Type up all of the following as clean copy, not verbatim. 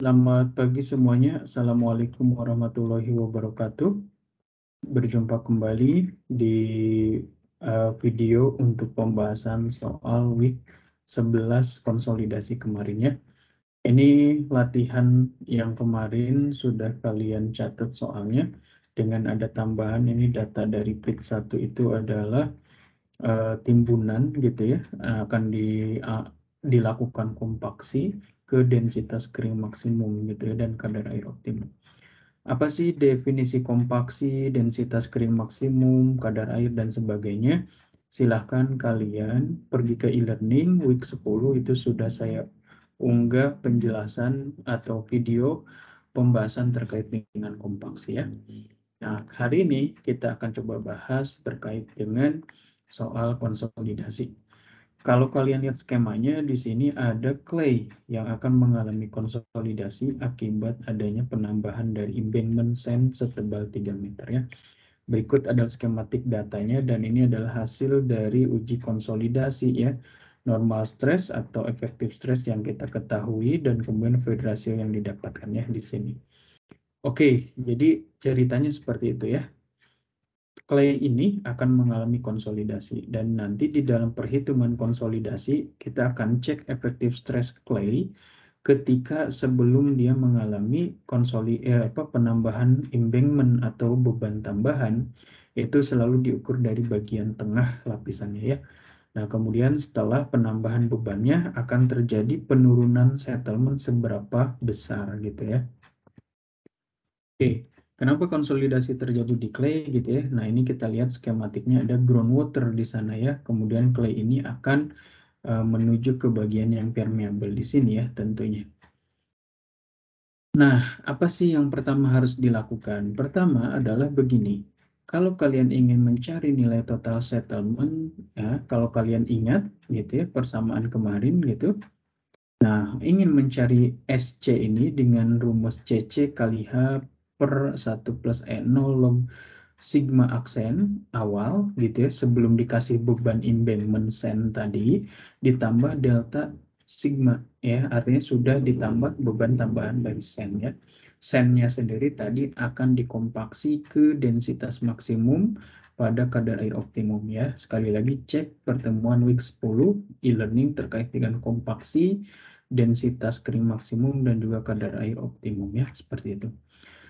Selamat pagi semuanya. Assalamualaikum warahmatullahi wabarakatuh. Berjumpa kembali di video untuk pembahasan soal week 11 konsolidasi kemarin ya. Ini latihan yang kemarin sudah kalian catat soalnya. Dengan ada tambahan ini data dari week 1 itu adalah timbunan gitu ya. Akan dilakukan kompaksi ke densitas kering maksimum gitu ya dan kadar air optimum. Apa sih definisi kompaksi, densitas kering maksimum, kadar air dan sebagainya? Silahkan kalian pergi ke e-learning week 10 itu sudah saya unggah penjelasan atau video pembahasan terkait dengan kompaksi ya. Nah, hari ini kita akan coba bahas terkait dengan soal konsolidasi. Kalau kalian lihat skemanya, di sini ada clay yang akan mengalami konsolidasi akibat adanya penambahan dari embankment sand setebal 3 meter ya. Berikut adalah skematik datanya dan ini adalah hasil dari uji konsolidasi ya. Normal stress atau efektif stress yang kita ketahui dan kemudian void ratio yang didapatkan ya di sini. Oke, jadi ceritanya seperti itu ya. Clay ini akan mengalami konsolidasi dan nanti di dalam perhitungan konsolidasi kita akan cek efektif stress clay ketika sebelum dia mengalami penambahan embankment atau beban tambahan itu selalu diukur dari bagian tengah lapisannya ya. Nah, kemudian setelah penambahan bebannya akan terjadi penurunan settlement seberapa besar gitu ya. Oke. Kenapa konsolidasi terjadi di clay gitu ya? Nah, ini kita lihat skematiknya ada groundwater di sana ya. Kemudian clay ini akan menuju ke bagian yang permeable di sini ya tentunya. Nah, apa sih yang pertama harus dilakukan? Pertama adalah begini. Kalau kalian ingin mencari nilai total settlement ya, kalau kalian ingat gitu ya persamaan kemarin gitu. Nah, ingin mencari SC ini dengan rumus CC kali H per 1 plus E0 log sigma aksen awal gitu ya sebelum dikasih beban embankment sand tadi ditambah delta sigma ya artinya sudah ditambah beban tambahan dari sand ya. Sandnya sendiri tadi akan dikompaksi ke densitas maksimum pada kadar air optimum ya. Sekali lagi cek pertemuan week 10 e-learning terkait dengan kompaksi, densitas kering maksimum dan juga kadar air optimum ya seperti itu.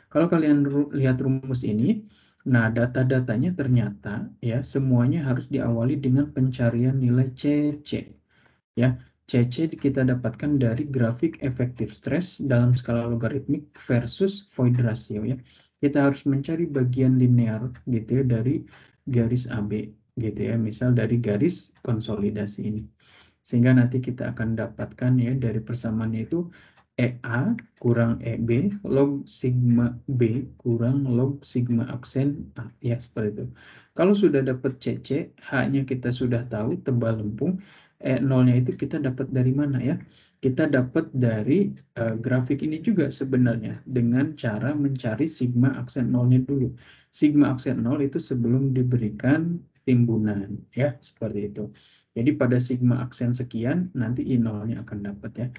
Kalau kalian lihat rumus ini, nah data-datanya ternyata ya semuanya harus diawali dengan pencarian nilai CC ya. CC kita dapatkan dari grafik efektif stress dalam skala logaritmik versus void ratio ya. Kita harus mencari bagian linear gitu ya dari garis AB gitu ya, misal dari garis konsolidasi ini. Sehingga nanti kita akan dapatkan ya dari persamaannya itu EA kurang EB log sigma B kurang log sigma aksen A. Ya, seperti itu. Kalau sudah dapat CC, H-nya kita sudah tahu, tebal lempung. E0-nya itu kita dapat dari mana ya? Kita dapat dari grafik ini juga sebenarnya dengan cara mencari sigma aksen 0-nya dulu. Sigma aksen 0 itu sebelum diberikan timbunan ya, seperti itu. Jadi pada sigma aksen sekian, nanti I0-nya akan dapat ya.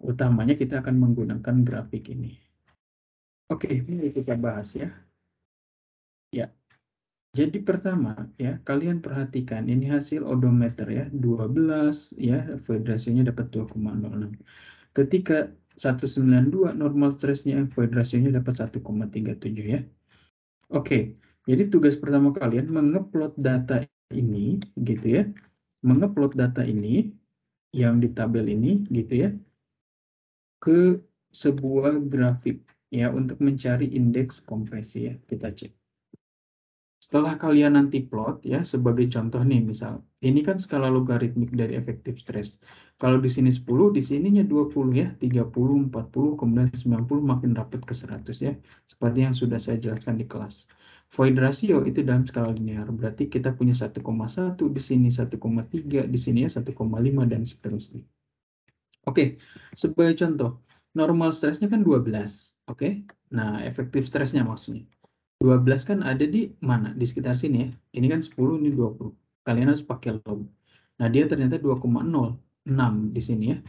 Utamanya kita akan menggunakan grafik ini. Oke, mari kita bahas ya. Ya, jadi pertama ya, kalian perhatikan ini hasil odometer ya, 12 ya, void ratio-nya dapat 2,06. Ketika 192 normal stress-nya, void ratio-nya dapat 1,37 ya. Oke, jadi tugas pertama kalian mengeplot data ini gitu ya. Mengeplot data ini yang di tabel ini gitu ya ke sebuah grafik ya untuk mencari indeks kompresi ya. Kita cek. Setelah kalian nanti plot ya sebagai contoh nih misal ini kan skala logaritmik dari efektif stres. Kalau di sini 10, di sininya 20 ya, 30, 40, kemudian 90 makin rapat ke 100 ya. Seperti yang sudah saya jelaskan di kelas. Void ratio itu dalam skala linear, berarti kita punya 1,1 di sini 1,3 di sini ya 1,5 dan seterusnya. Oke, sebagai contoh, normal stresnya kan 12. Oke, nah efektif stresnya maksudnya. 12 kan ada di mana? Di sekitar sini ya. Ini kan 10, ini 20. Kalian harus pakai log. Nah, dia ternyata 2,06 di sini ya.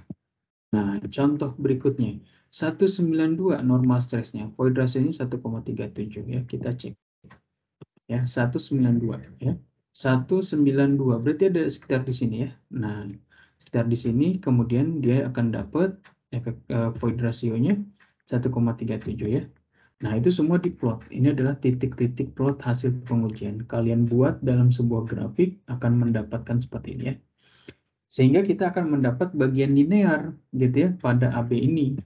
Nah, contoh berikutnya. 192 normal stressnya, void ratio-nya 1,37 ya, kita cek. Ya, 192 ya. 192 berarti ada sekitar di sini ya. Nah, sekitar di sini kemudian dia akan dapat efek void ratio-nya 1,37 ya. Nah, itu semua diplot. Ini adalah titik-titik plot hasil pengujian. Kalian buat dalam sebuah grafik akan mendapatkan seperti ini ya. Sehingga kita akan mendapat bagian linear gitu ya pada AB ini.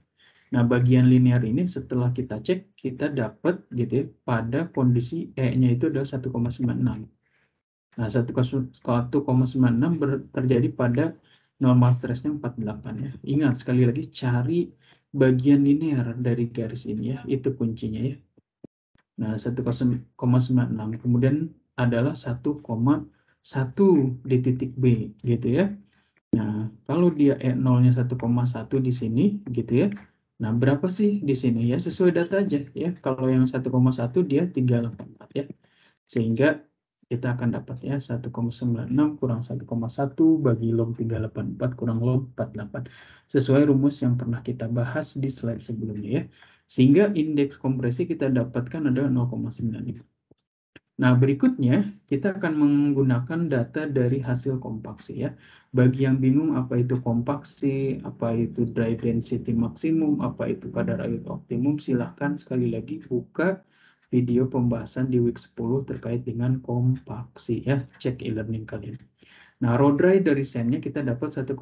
Nah, bagian linear ini setelah kita cek, kita dapat gitu ya pada kondisi E-nya itu adalah 1,96. Nah, 1,96 terjadi pada normal stressnya 48 ya. Ingat sekali lagi cari bagian linear dari garis ini ya, itu kuncinya ya. Nah, 1,96 kemudian adalah 1,1 di titik B gitu ya. Nah, kalau dia E0-nya 1,1 di sini gitu ya. Nah, berapa sih di sini ya? Sesuai data aja ya. Kalau yang 1,1 dia 384 ya. Sehingga kita akan dapat ya 1,96 kurang 1,1 bagi log 384 kurang log 48. Sesuai rumus yang pernah kita bahas di slide sebelumnya ya. Sehingga indeks kompresi kita dapatkan adalah 0,95. Nah, berikutnya kita akan menggunakan data dari hasil kompaksi ya. Bagi yang bingung apa itu kompaksi, apa itu dry density maksimum, apa itu kadar air optimum, silahkan sekali lagi buka video pembahasan di week 10 terkait dengan kompaksi ya. Cek e-learning kalian. Nah, raw dry dari sennya kita dapat 1,85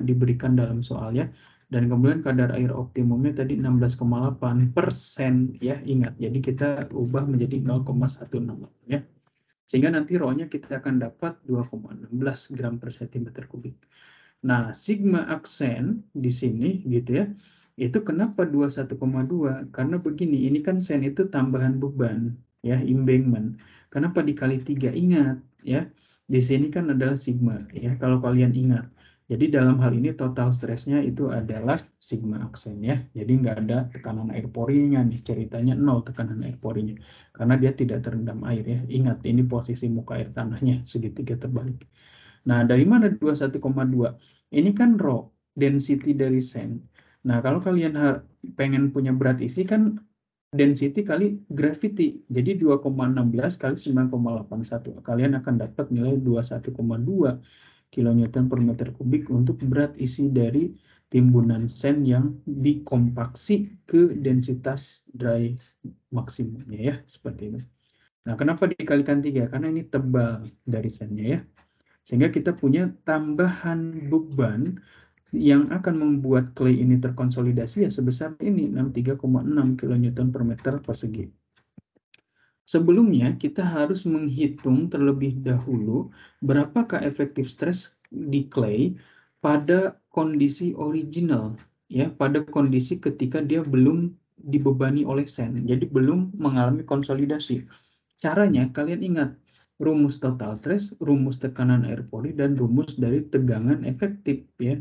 diberikan dalam soal ya. Dan kemudian kadar air optimumnya tadi 16,8% ya, ingat. Jadi kita ubah menjadi 0,16 ya. Sehingga nanti rho-nya kita akan dapat 2,16 gram per centimeter kubik. Nah, sigma aksen di sini gitu ya. Itu kenapa 21,2? Karena begini, ini kan sen itu tambahan beban ya, embankment. Kenapa dikali 3? Ingat ya. Di sini kan adalah sigma ya, kalau kalian ingat. Jadi dalam hal ini total stresnya itu adalah sigma aksen ya. Jadi nggak ada tekanan air porinya nih, ceritanya 0 tekanan air porinya. Karena dia tidak terendam air ya. Ingat, ini posisi muka air tanahnya segitiga terbalik. Nah, dari mana 21,2? Ini kan rho, density dari sen. Nah, kalau kalian pengen punya berat isi kan density kali gravity. Jadi 2,16 kali 9,81. Kalian akan dapat nilai 21,2 kilonewton per meter kubik untuk berat isi dari timbunan sen yang dikompaksi ke densitas dry maksimumnya ya, seperti itu. Nah, kenapa dikalikan 3? Karena ini tebal dari sennya ya. Sehingga kita punya tambahan beban yang akan membuat clay ini terkonsolidasi ya sebesar ini 63,6 kN per meter persegi. Sebelumnya kita harus menghitung terlebih dahulu berapakah efektif stres di clay pada kondisi original ya, pada kondisi ketika dia belum dibebani oleh sen. Jadi belum mengalami konsolidasi. Caranya kalian ingat rumus total stres, rumus tekanan air pori, dan rumus dari tegangan efektif ya.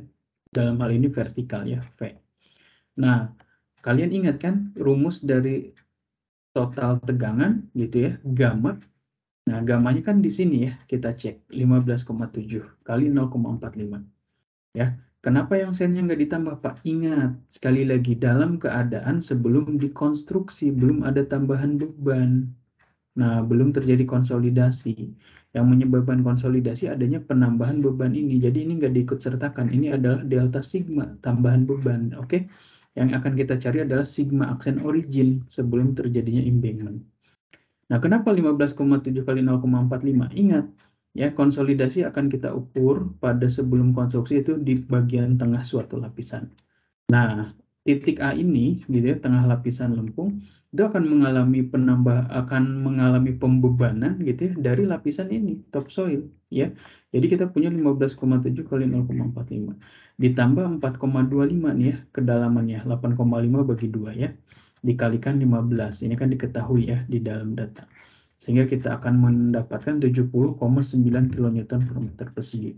Dalam hal ini vertikal ya, V. Nah, kalian ingat kan rumus dari total tegangan gitu ya, gamma. Nah, gammanya kan di sini ya, kita cek 15,7 kali 0,45 ya. Kenapa yang sennya nggak ditambah, Pak? Ingat, sekali lagi dalam keadaan sebelum dikonstruksi, belum ada tambahan beban. Nah, belum terjadi konsolidasi. Yang menyebabkan konsolidasi adanya penambahan beban ini. Jadi ini nggak diikut sertakan. Ini adalah delta sigma, tambahan beban. Oke? Yang akan kita cari adalah sigma aksen origin sebelum terjadinya embankment. Nah, kenapa 15,7 kali 0,45? Ingat, ya konsolidasi akan kita ukur pada sebelum konstruksi itu di bagian tengah suatu lapisan. Nah, titik A ini, gitu ya, tengah lapisan lempung, itu akan mengalami pembebanan, gitu ya, dari lapisan ini, topsoil, ya. Jadi kita punya 15,7 kali 0,45. Ditambah 4,25 nih ya, kedalamannya, 8,5 bagi 2 ya. Dikalikan 15, ini kan diketahui ya di dalam data. Sehingga kita akan mendapatkan 70,9 kN per meter persegi.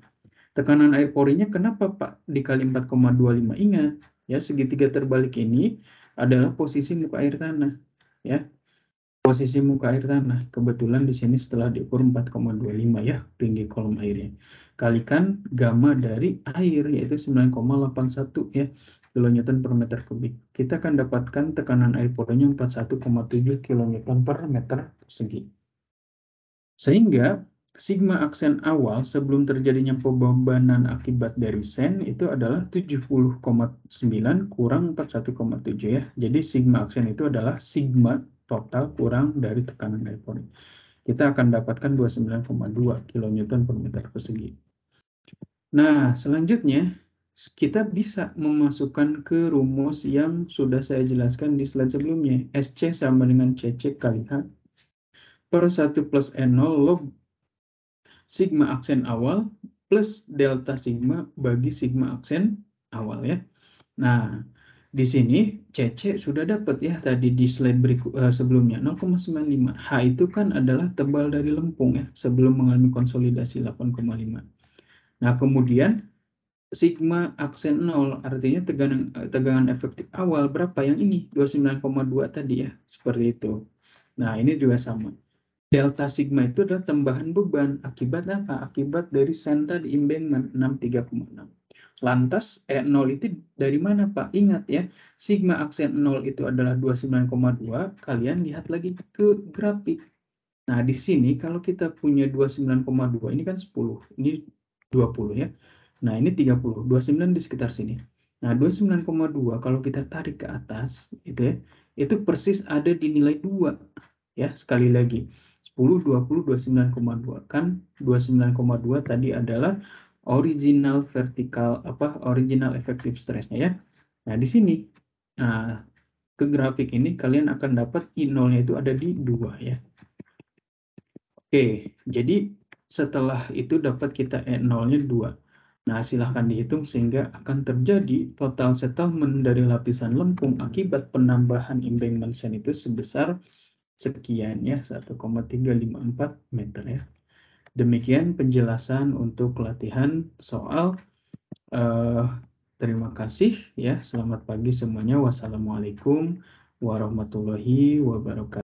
Tekanan air porinya kenapa Pak dikali 4,25? Ingat, ya segitiga terbalik ini adalah posisi muka air tanah, ya. Posisi muka air tanah. Kebetulan di sini setelah diukur 4,25 ya, tinggi kolom airnya. Kalikan gamma dari air yaitu 9,81 ya. kilonewton per meter kubik. Kita akan dapatkan tekanan air porinya 41,7 kilonewton per meter persegi. Sehingga sigma aksen awal sebelum terjadinya pembebanan akibat dari sen itu adalah 70,9 kurang 41,7 ya. Jadi sigma aksen itu adalah sigma total kurang dari tekanan air pori. Kita akan dapatkan 29,2 kilonewton per meter persegi. Nah, selanjutnya kita bisa memasukkan ke rumus yang sudah saya jelaskan di slide sebelumnya. SC sama dengan CC kali H per 1 plus N0 log sigma aksen awal plus delta sigma bagi sigma aksen awal ya. Nah, di sini CC sudah dapat ya tadi di slide berikut sebelumnya 0,95. H itu kan adalah tebal dari lempung ya sebelum mengalami konsolidasi 8,5. Nah, kemudian sigma aksen 0 artinya tegangan efektif awal berapa yang ini 29,2 tadi ya, seperti itu. Nah, ini juga sama. Delta sigma itu adalah tambahan beban akibat apa? Akibat dari sen tadi embankment 63,6. Lantas 0 itu dari mana Pak? Ingat ya, sigma aksen 0 itu adalah 29,2. Kalian lihat lagi ke grafik. Nah, di sini kalau kita punya 29,2 ini kan 10, ini 20 ya. Nah, ini 30, 29 di sekitar sini. Nah, 29,2 kalau kita tarik ke atas gitu ya, itu persis ada di nilai 2. Ya, sekali lagi. 10, 20, 29,2. Kan 29,2 tadi adalah original effective stress-nya ya. Nah, di sini ke grafik ini kalian akan dapat I0-nya itu ada di 2 ya. Oke, jadi setelah itu dapat kita E0-nya 2. Nah, silahkan dihitung sehingga akan terjadi total settlement dari lapisan lempung akibat penambahan embankment sen itu sebesar sekian ya, 1,354 meter ya. Demikian penjelasan untuk latihan soal. Terima kasih ya. Selamat pagi semuanya. Wassalamualaikum warahmatullahi wabarakatuh.